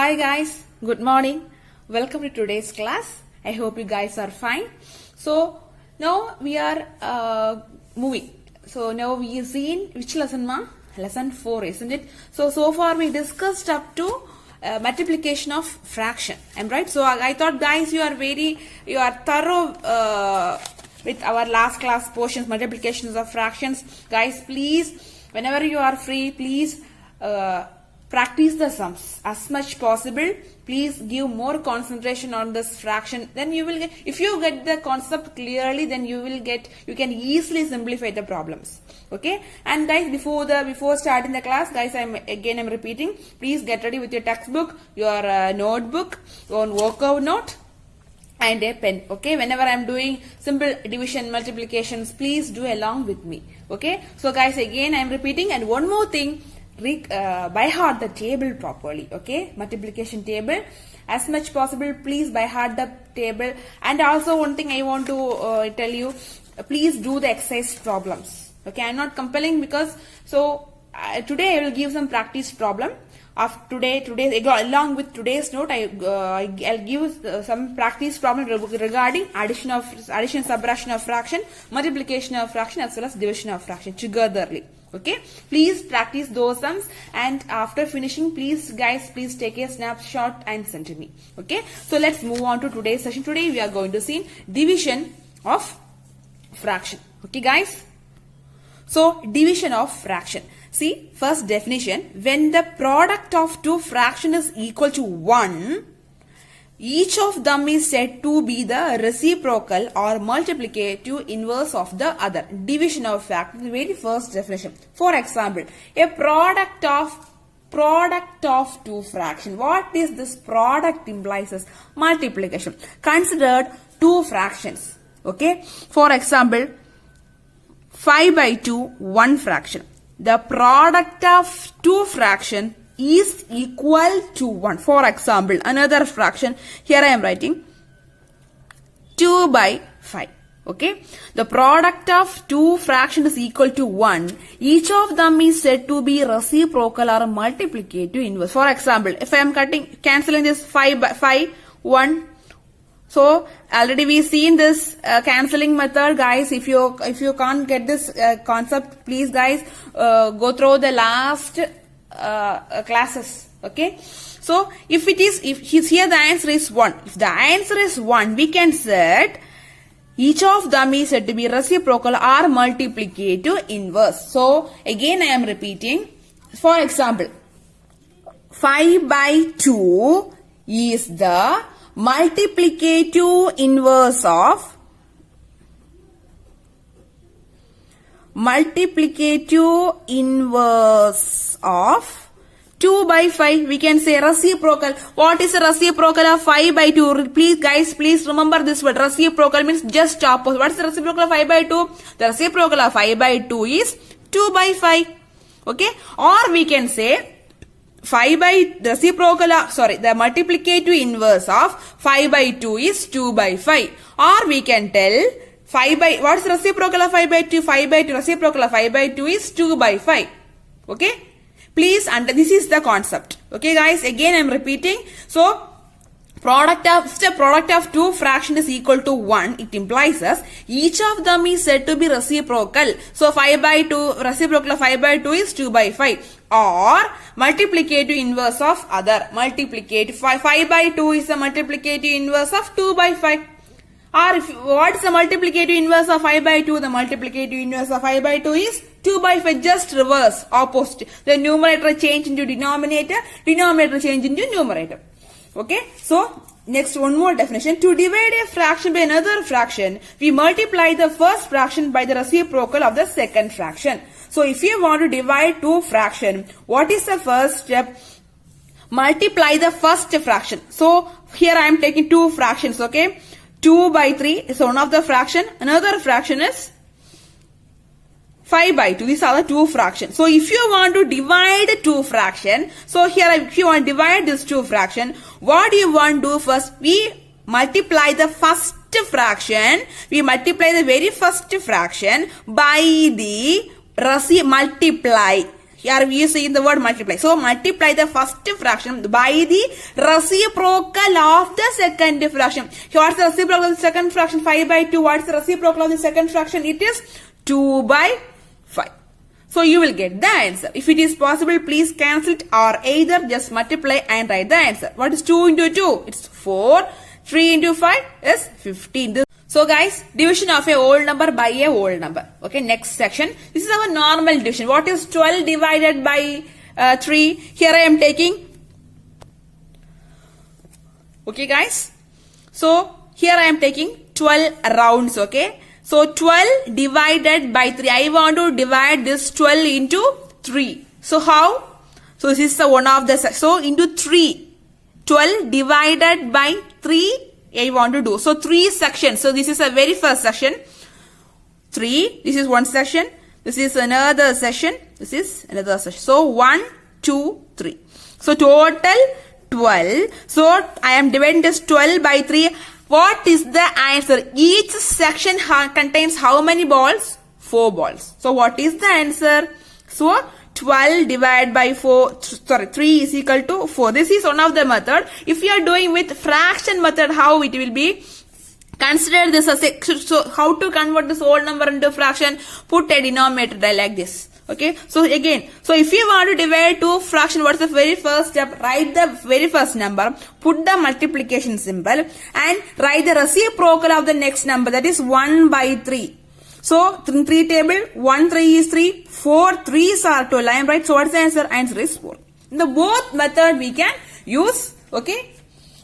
Hi guys, good morning. Welcome to today's class. I hope you guys are fine. So now we are moving. So now we have seen which lesson ma? Lesson 4, isn't it? So far we discussed up to multiplication of fraction. I'm right. So I thought guys you are thorough with our last class portions, multiplications of fractions. Guys, please, whenever you are free, please practice the sums as much possible. Please give more concentration on this fraction. Then you will get, if you get the concept clearly, then you can easily simplify the problems. Okay. And guys, before starting the class, guys, I'm repeating. Please get ready with your textbook, your notebook, your workout note, and a pen. Okay, whenever I'm doing simple division, multiplications, please do along with me. Okay, so guys, again I'm repeating, and one more thing, by heart the table properly. Okay, multiplication table as much possible. Please by heart the table. And also one thing I want to tell you, please do the exercise problems. Okay, I'm not compelling because today I will give some practice problem. Of today along with today's note, I'll give some practice problem regarding addition, subtraction of fraction, multiplication of fraction, as well as division of fraction togetherly. Okay, please practice those sums, and after finishing, please take a snapshot and send to me. Okay, so let's move on to today's session. Today we are going to see division of fraction. Okay guys, so division of fraction. See, first definition, when the product of two fractions is equal to 1, each of them is said to be the reciprocal or multiplicative inverse of the other. Division of fraction, the very first definition. For example, a product of two fractions. What is this product implies as multiplication. Considered two fractions. Okay. For example, 5 by 2, 1 fraction. The product of two fractions is equal to 1. For example, another fraction, here I am writing 2 by 5. Okay, the product of two fractions is equal to 1. Each of them is said to be reciprocal or multiplicative inverse. For example, if I am cancelling this 5 by 5, 1. So already we seen this cancelling method, guys. If you can't get this concept, please guys go through the last classes. Okay, so if here the answer is 1. If the answer is 1, we can say each of them is said to be reciprocal or multiplicative inverse. So again I am repeating. For example, 5 by 2 is the multiplicative inverse of 2 by 5. We can say reciprocal. What is the reciprocal of 5 by 2? Please guys, please remember this word. Reciprocal means just opposite. What is the reciprocal of 5 by 2? The reciprocal of 5 by 2 is 2 by 5. Okay, or we can say the multiplicative inverse of 5 by 2 is 2 by 5. Or we can tell what is the reciprocal of 5 by 2? 5 by 2, reciprocal of 5 by 2 is 2 by 5. Okay, please, and this is the concept. Okay guys, again I am repeating. So product of two fractions is equal to 1. It implies us each of them is said to be reciprocal. So 5 by 2, reciprocal of 5 by 2 is 2 by 5. Or multiplicative inverse of other. 5 by 2 is the multiplicative inverse of 2 by 5. Or what is the multiplicative inverse of 5 by 2? The multiplicative inverse of 5 by 2 is 2 by 5. Just reverse, opposite. The numerator change into denominator, denominator change into numerator. Okay, so next one more definition. To divide a fraction by another fraction, we multiply the first fraction by the reciprocal of the second fraction. So if you want to divide two fractions, what is the first step? Multiply the first fraction. So here I am taking two fractions. Okay, 2 by 3 is one of the fraction. Another fraction is 5 by 2. These are the two fractions. So if you want to divide two fraction, so here if you want to divide this two fraction, what do you want to do first? We multiply the first fraction. We multiply the very first fraction by the multiply. Here we are seeing the word multiply. So multiply the first fraction by the reciprocal of the second fraction. What's the reciprocal of the second fraction? 5 by 2. What's the reciprocal of the second fraction? It is 2 by 5. So you will get the answer. If it is possible, please cancel it or either just multiply and write the answer. What is 2 into 2? It's 4. 3 into 5 is 15. So guys, division of a whole number by a whole number. Okay, next section. This is our normal division. What is 12 divided by 3? Here I am taking. Okay guys. So here I am taking 12 rounds. Okay. So 12 divided by 3. I want to divide this 12 into 3. So how? So this is the one of the, so into 3. 12 divided by 3 I want to do. So 3 sections. So this is a very first section. 3. This is one section. This is another section. This is another section. So 1, 2, 3. So total 12. So I am dividing this 12 by 3. What is the answer? Each section contains how many balls? 4 balls. So what is the answer? So 12 divided by 3 is equal to 4. This is one of the method. If you are doing with fraction method, how it will be? Consider this as a, so how to convert this whole number into fraction? Put a denominator like this. Okay. So again, so if you want to divide two fraction, what's the very first step? Write the very first number, put the multiplication symbol and write the reciprocal of the next number, that is 1 by 3. So 3 table, 1 3 is 3, 4 3s are 12. I am right. So what's the answer? Answer is 4. In the both method we can use. Okay.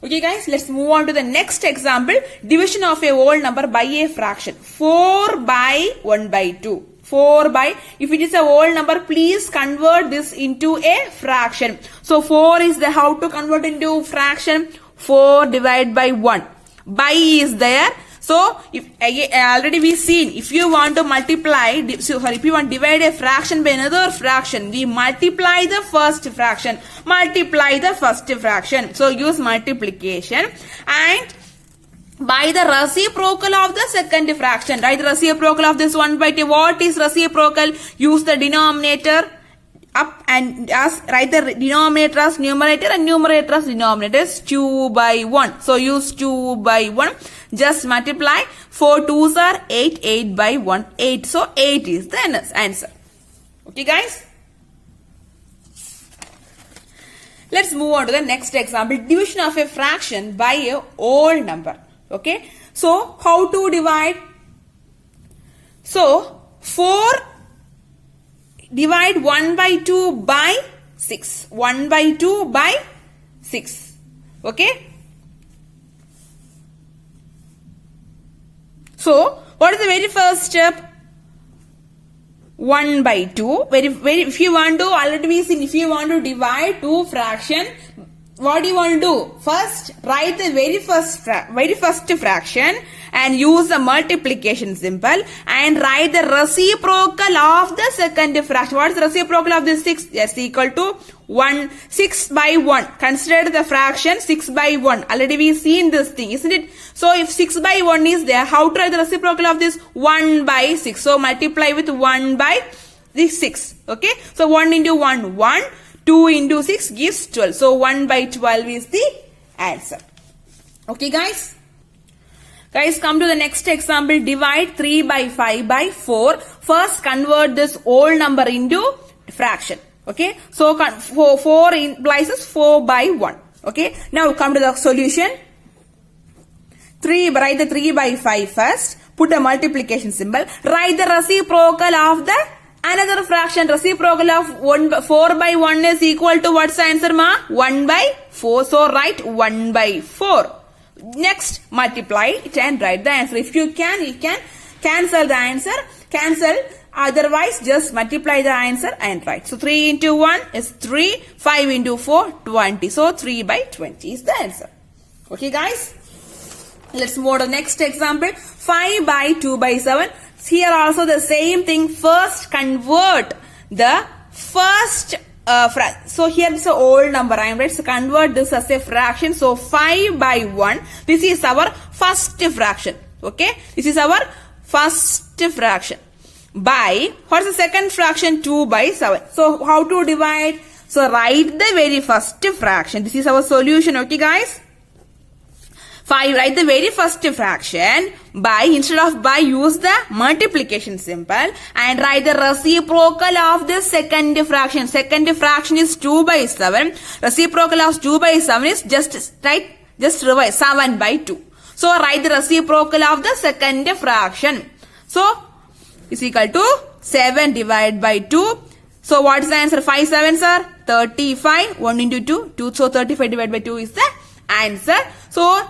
Okay guys, let's move on to the next example. Division of a whole number by a fraction. 4 by 1 by 2. 4 by, if it is a whole number, please convert this into a fraction. So 4 is the, how to convert into fraction? 4 divided by 1. By is there. So if already we seen, if you want to multiply, if you want to divide a fraction by another fraction, we multiply the first fraction. Multiply the first fraction. So use multiplication and by the reciprocal of the second fraction. Write the reciprocal of this 1 by 2. What is reciprocal? Use the denominator up and write the denominator as numerator and numerator as denominator is 2 by 1. So use 2 by 1. Just multiply. 4 2s are 8. 8 by 1. 8. So 8 is the answer. Okay guys. Let's move on to the next example. Division of a fraction by a whole number. Okay. So how to divide? So 4 divide 1 by 2 by 6. 1 by 2 by 6. Okay. So what is the very first step? 1 by 2. If you want to, already we seen, if you want to divide two fraction, what do you want to do? First, write the very first fraction and use the multiplication symbol and write the reciprocal of the second fraction. What is the reciprocal of this 6? Yes, equal to 1. 6 by 1. Consider the fraction 6 by 1. Already we seen this thing, isn't it? So if 6 by 1 is there, how to write the reciprocal of this? 1 by 6. So multiply with 1 by this 6. Okay. So 1 into 1, 1. 2 into 6 gives 12. So 1 by 12 is the answer. Okay guys. Guys, come to the next example. Divide 3 by 5 by 4. First convert this whole number into fraction. Okay. So 4 implies 4 by 1. Okay. Now come to the solution. Write the 3 by 5 first. Put a multiplication symbol. Write the reciprocal of the another fraction. Reciprocal of 4 by 1 is equal to what's the answer ma? 1 by 4. So write 1 by 4. Next multiply it and write the answer. If you can cancel the answer. Cancel. Otherwise just multiply the answer and write. So 3 into 1 is 3. 5 into 4 20. So 3 by 20 is the answer. Okay guys. Let's move to the next example. 5 by 2 by 7. Here also the same thing. First convert the first so here is a whole number. I am right. So convert this as a fraction. So 5 by 1. This is our first fraction. Okay. This is our first fraction. by, what's the second fraction? 2 by 7. So how to divide? So write the very first fraction. This is our solution, okay guys? 5, write the very first fraction by, instead of by, use the multiplication symbol and write the reciprocal of the second fraction. Second fraction is 2 by 7. Reciprocal of 2 by 7 is just revise 7 by 2. So write the reciprocal of the second fraction. So is equal to 7 divided by 2. So what is the answer? 5 7s are 35. 1 into 2, 2. So 35 divided by 2 is the answer. So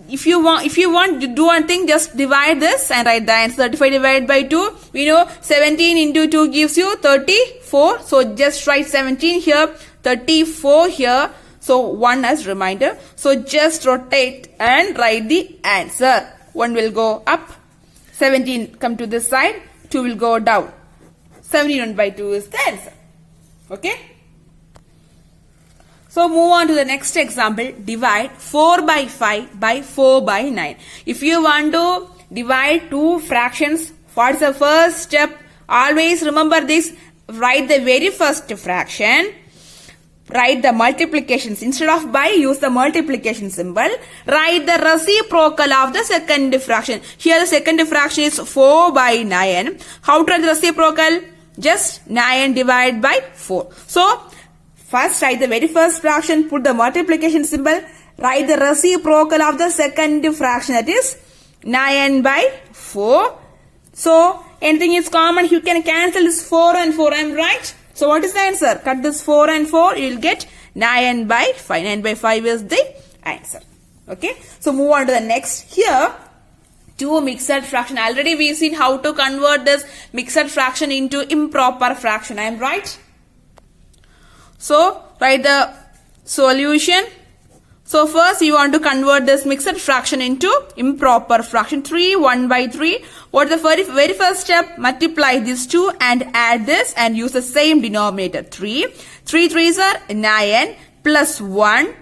if you want to do one thing, just divide this and write the answer. 35 divided by 2. We know 17 into 2 gives you 34. So just write 17 here, 34 here. So 1 as reminder. So just rotate and write the answer. 1 will go up. 17 come to this side. 2 will go down. 71 by 2 is the answer. Okay. So move on to the next example. Divide 4 by 5 by 4 by 9. If you want to divide two fractions, what's the first step? Always remember this. Write the very first fraction. Write the multiplications. Instead of by, use the multiplication symbol. Write the reciprocal of the second fraction. Here the second fraction is 4 by 9. How to write the reciprocal? Just 9 divided by 4. So first write the very first fraction, put the multiplication symbol, write the reciprocal of the second fraction, that is 9 by 4. So anything is common, you can cancel this 4 and 4, I am right? So what is the answer? Cut this 4 and 4, you will get 9 by 5. 9 by 5 is the answer. Okay. So move on to the next. Here, two mixed fraction. Already we have seen how to convert this mixed fraction into improper fraction. I am right? So write the solution. So first you want to convert this mixed fraction into improper fraction. 3, 1 by 3. What is the very first step? Multiply these two and add this and use the same denominator. 3. 3 3s are 9 plus 1.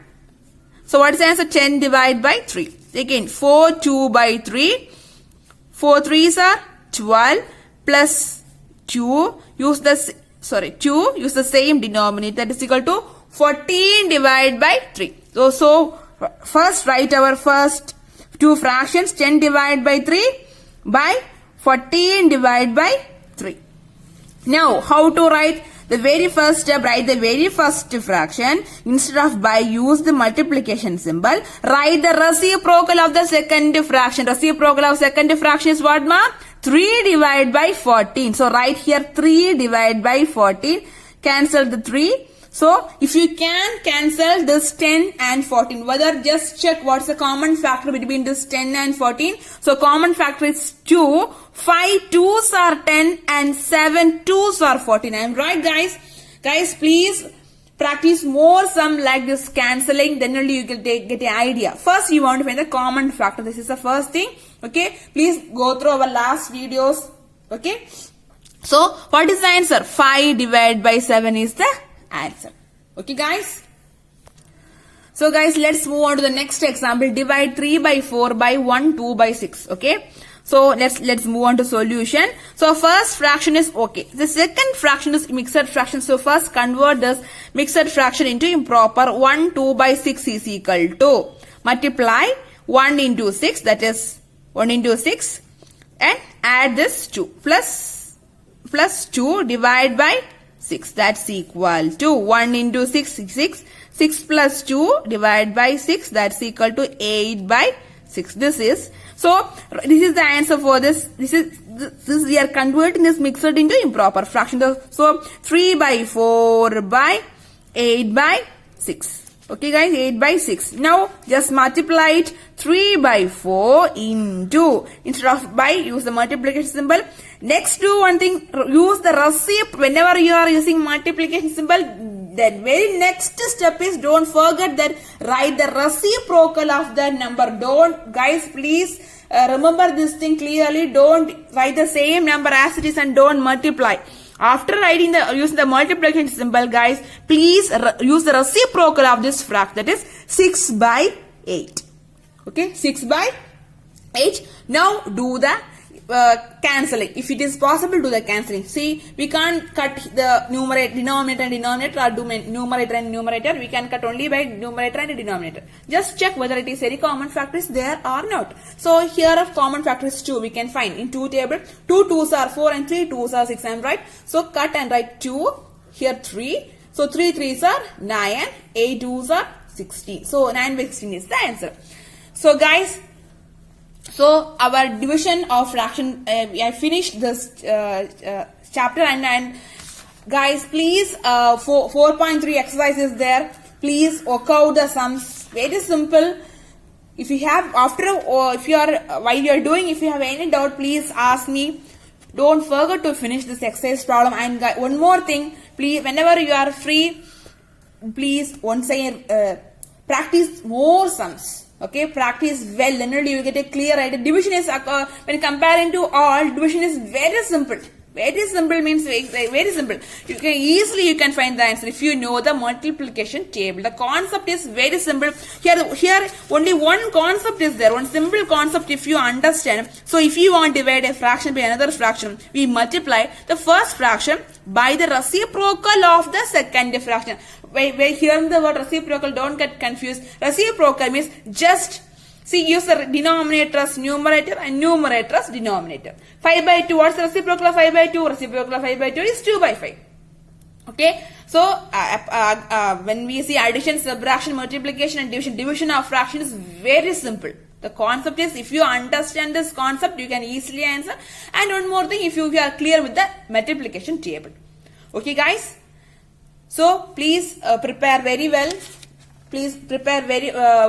So what is the answer? 10 divided by 3. Again 4 2 by 3. 4 3s are 12 plus 2. Use the same denominator, that is equal to 14 divided by 3. So first write our first two fractions, 10 divided by 3 by 14 divided by 3. Now how to write the very first step? Write the very first fraction. Instead of by, use the multiplication symbol. Write the reciprocal of the second fraction. Reciprocal of second fraction is what, ma? 3 divided by 14. So write here 3 divided by 14. Cancel the 3. So if you can cancel this 10 and 14, whether just check what's the common factor between this 10 and 14. So common factor is 2. 5 2s are 10 and 7 2s are 14. I am right, guys? Guys, please practice more sum like this cancelling, then only you can get an idea. First you want to find the common factor. This is the first thing. Okay, please go through our last videos. Okay, so what is the answer? 5 divided by 7 is the answer. Okay guys. So guys, let's move on to the next example. Divide 3 by 4 by 1 2 by 6. Okay. So let's move on to solution. So first fraction is okay. The second fraction is mixed fraction. So first convert this mixed fraction into improper. 1 2 by 6 is equal to multiply 1 into 6, that is 1 into 6, and add this 2 plus 2 divide by 6, that's equal to 1 into 6 6 plus 2 divided by 6, that's equal to 8 by 6. This is the answer for this. This we are converting this mixed into improper fraction. So 3 by 4 by 8 by 6. Okay guys, 8 by 6. Now just multiply it. 3 by 4 into, instead of by, use the multiplication symbol. Next do one thing, use the reciprocal. Whenever you are using multiplication symbol, the very next step is, don't forget that, write the reciprocal of the number. Don't, guys, please remember this thing clearly. Don't write the same number as it is and don't multiply. After using the multiplication symbol, guys, please use the reciprocal of this fraction, that is 6 by 8. Okay, 6 by 8. Now do the cancelling. If it is possible, do the cancelling. See, we can't cut the denominator and denominator, or do numerator and numerator. We can cut only by numerator and denominator. Just check whether it is any common factor is there or not. So here of common factor is 2. We can find in 2 table. 2 2s are 4 and 3 2s are 6. I am right. So cut and write 2. Here 3. So 3 3s are 9. 8 2s are 16. So 9 by 16 is the answer. So guys, so our division of fraction, I finished this chapter, and guys, please 4.3 exercise is there. Please work out the sums. Very simple. If you have while you are doing, if you have any doubt, please ask me. Don't forget to finish this exercise problem. And one more thing, please, whenever you are free, please once again practice more sums. Okay, practice well, then only you get a clear idea. Division is, when comparing to all, division is very simple. Very simple means very simple. You can find the answer if you know the multiplication table. The concept is very simple. Here only one concept is there, one simple concept if you understand. So if you want to divide a fraction by another fraction, we multiply the first fraction by the reciprocal of the second fraction. By hearing the word reciprocal, don't get confused. Reciprocal means just use the denominator as numerator and numerator as denominator. 5 by 2, what's the reciprocal of 5 by 2? Reciprocal of 5 by 2 is 2 by 5. Okay, so when we see addition, subtraction, multiplication and division of fraction is very simple. The concept is, if you understand this concept, you can easily answer. And one more thing, if you are clear with the multiplication table. Okay guys, so please prepare very well. Please prepare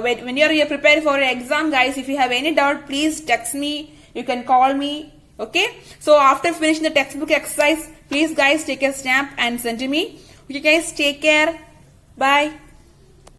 when you are preparing for your exam, guys. If you have any doubt, please text me. You can call me. Okay. So after finishing the textbook exercise, please guys take a stamp and send to me. Okay guys, take care. Bye.